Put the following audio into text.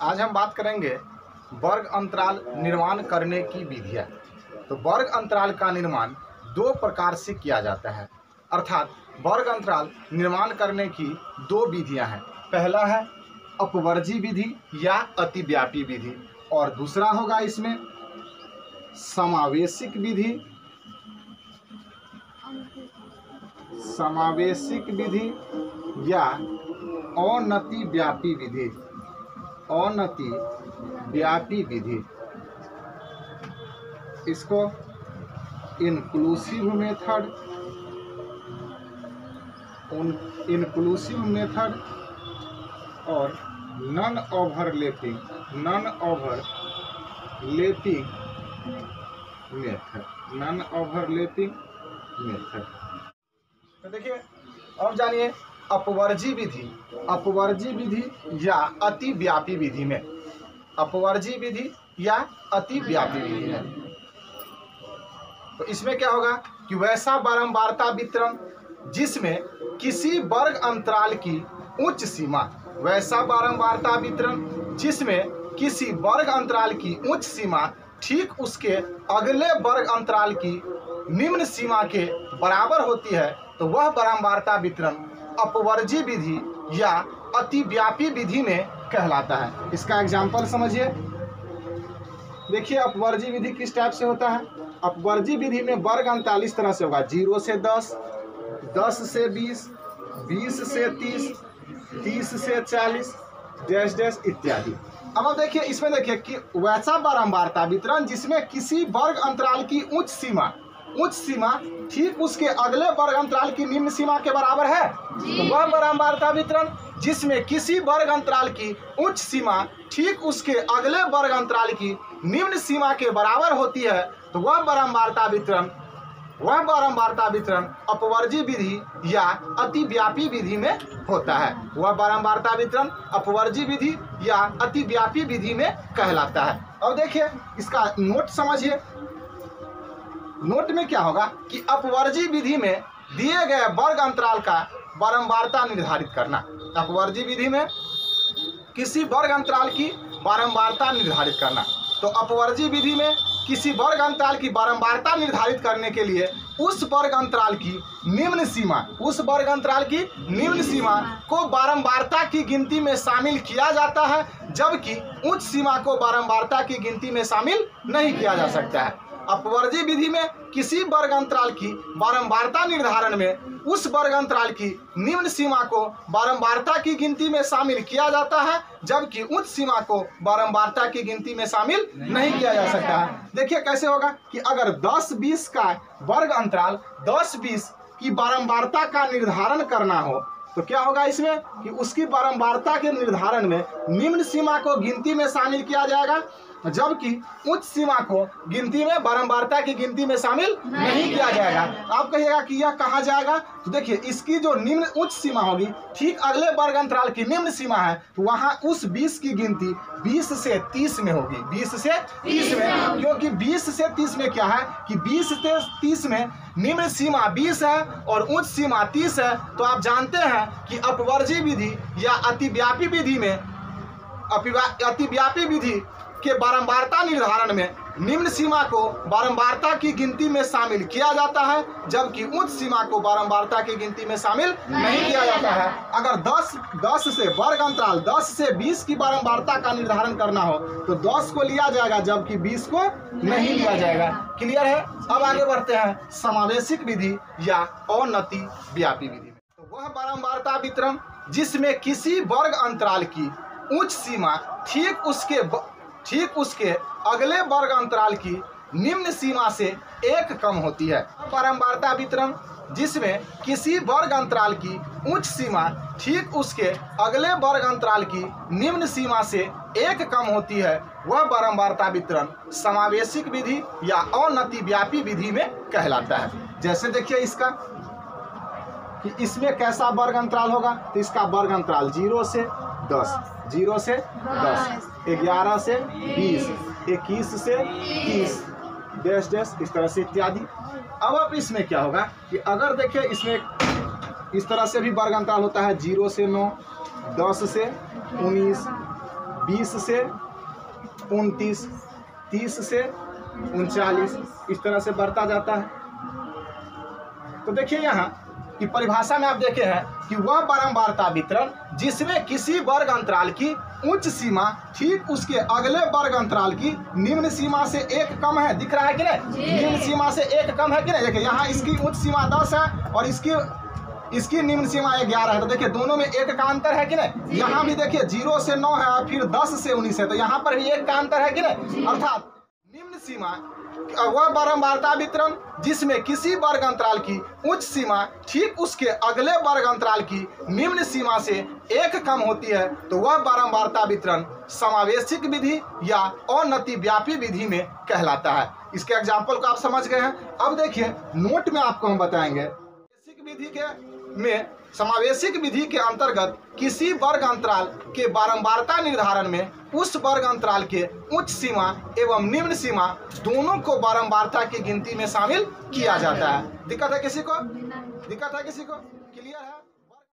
आज हम बात करेंगे वर्ग अंतराल निर्माण करने की विधियाँ। तो वर्ग अंतराल का निर्माण दो प्रकार से किया जाता है, अर्थात वर्ग अंतराल निर्माण करने की दो विधियाँ हैं। पहला है अपवर्जी विधि या अतिव्यापी विधि, और दूसरा होगा इसमें समावेशिक विधि, समावेशिक विधि या अनतिव्यापी विधि, अनतिव्यापी विधि। इसको इंक्लूसिव मेथड, और नॉन ओवरलैपिंग मेथड। तो देखिए, अब जानिए अपवर्जी विधि या अतिव्यापी विधि में, अपवर्जी विधि या अतिव्यापी विधि में तो इसमें क्या होगा कि वैसा बारंबारता वितरण जिसमें किसी वर्ग अंतराल की उच्च सीमा, वैसा बारंबारता वितरण जिसमें किसी वर्ग अंतराल की उच्च सीमा ठीक उसके अगले वर्ग अंतराल की निम्न सीमा के बराबर होती है, तो वह बारंबारता वितरण अपवर्जी विधि या अतिव्यापी विधि में कहलाता है। इसका एग्जाम्पल समझिए। देखिए अपवर्जी विधि किस टाइप से होता है। अपवर्जी विधि में वर्ग अंतराल इस तरह से होगा, 0 से 10, 10 से 20, 20 से 30, 30 से 40, डैश डैश इत्यादि। अब आप देखिए, इसमें देखिए कि वैसा बारंबारता वितरण जिसमें किसी वर्ग अंतराल की उच्च सीमा ठीक उसके अगले वर्ग अंतराल की निम्न सीमा के बराबर है, तो वह बारंबारता वितरण जिसमें किसी वर्ग अंतराल की उच्च सीमा ठीक उसके अगले वर्ग अंतराल की निम्न सीमा के बराबर होती है, तो वह बारंबारता वितरण अपवर्जी विधि या अतिव्यापी विधि में होता है। वह बारंबारता वितरण अपवर्जी विधि या अतिव्यापी विधि में कहलाता है। अब देखिए इसका नोट समझिए। नोट में क्या होगा कि अपवर्जी विधि में दिए गए वर्ग अंतराल का बारंबारता निर्धारित करना। अपवर्जी विधि में किसी वर्ग अंतराल की बारंबारता निर्धारित करना। तो अपवर्जी विधि में किसी वर्ग अंतराल की बारंबारता निर्धारित करने के लिए उस वर्ग अंतराल की निम्न सीमा को बारंबारता की गिनती में शामिल किया जाता है, जबकि उच्च सीमा को बारंबारता की गिनती में शामिल नहीं किया जा सकता है। अपवर्जी विधि में किसी वर्ग अंतराल की बारंबारता निर्धारण में उस वर्ग अंतराल की निम्न सीमा को बारंबारता की गिनती में शामिल किया जाता है, जबकि उच्च सीमा को बारंबारता की गिनती में शामिल नहीं किया जा सकता है। देखिए कैसे होगा कि अगर 10-20 का वर्ग अंतराल 10-20 की बारंबारता का निर्धारण करना हो, तो क्या होगा इसमें कि उसकी बारंबारता के निर्धारण में निम्न सीमा को गिनती में शामिल किया जाएगा, जबकि उच्च सीमा को गिनती में बारंबारता की गिनती में शामिल नहीं किया जाएगा। आप कहिएगा कि यह कहाँ जाएगा, तो देखिए इसकी जो निम्न उच्च सीमा होगी ठीक अगले वर्ग अंतराल की निम्न सीमा है, तो वहाँ उस 20 की गिनती 20 से 30 में होगी, 20 से 30 में, क्योंकि 20 से 30 में क्या है कि 20 से 30 में निम्न सीमा 20 है और उच्च सीमा 30 है। तो आप जानते हैं कि अपवर्जी विधि या अतिव्यापी विधि के बारंबारता निर्धारण में निम्न सीमा को बारंबारता की गिनती में शामिल किया जाता है, जबकि उच्च सीमा को बारंबारता की गिनती में शामिल नहीं किया जाता है। अगर 10 से वर्ग अंतराल 10 से 20 की बारंबारता का निर्धारण करना हो, तो 10 को लिया जाएगा, जबकि 20 को नहीं लिया जाएगा। क्लियर है। अब आगे बढ़ते हैं समावेशिक विधि या अनतिव्यापी विधि में। तो वह बारंबारता वितरण जिसमें किसी वर्ग अंतराल की उच्च सीमा ठीक उसके अगले वर्ग अंतराल की निम्न सीमा से एक कम होती है। बारंबारता वितरण जिसमें किसी वर्ग अंतराल की उच्च सीमा ठीक उसके अगले वर्ग अंतराल की निम्न सीमा से एक कम होती है, वह बारंबारता वितरण समावेशिक विधि या अनतिव्यापी विधि में कहलाता है। जैसे देखिए इसका कि इसमें कैसा वर्ग अंतराल होगा, तो इसका वर्ग अंतराल 0 से 10, 0 से 10, 11 से 20, 21 से 30, डैश डैश इस तरह से इत्यादि। अब इसमें क्या होगा कि अगर देखिए इसमें इस तरह से भी वर्ग अंतराल होता है, 0 से 9, 10 से 19, 20 से 29, 30 से 39, इस तरह से बढ़ता जाता है। तो देखिए यहाँ कि परिभाषा में आप देखे हैं कि वह बारंबारता वितरण जिसमें किसी वर्ग अंतराल की उच्च सीमा ठीक उसके अगले वर्ग अंतराल की निम्न सीमा से एक कम है। दिख रहा है कि नहीं? निम्न सीमा से एक कम है कि नहीं? देखिए यहाँ इसकी उच्च सीमा 10 है और इसकी निम्न सीमा 11 है। तो देखिए दोनों में एक का अंतर है कि नहीं? यहाँ भी देखिए 0 से 9 है और फिर 10 से 19 है, तो यहाँ पर भी एक का अंतर है कि नहीं? अर्थात निम्न सीमा वह बारंबारता वितरण जिसमें किसी वर्ग अंतराल की उच्च सीमा ठीक उसके अगले वर्ग अंतराल की निम्न सीमा से एक कम होती है, तो वह बारंबारता वितरण समावेशिक विधि या अनतिव्यापी विधि में कहलाता है। इसके एग्जाम्पल को आप समझ गए हैं। अब देखिए नोट में आपको हम बताएंगे समावेशिक विधि के अंतर्गत किसी वर्ग अंतराल के बारंबारता निर्धारण में उस वर्ग अंतराल के उच्च सीमा एवं निम्न सीमा दोनों को बारंबारता की गिनती में शामिल किया जाता है। दिक्कत है किसी को? क्लियर है?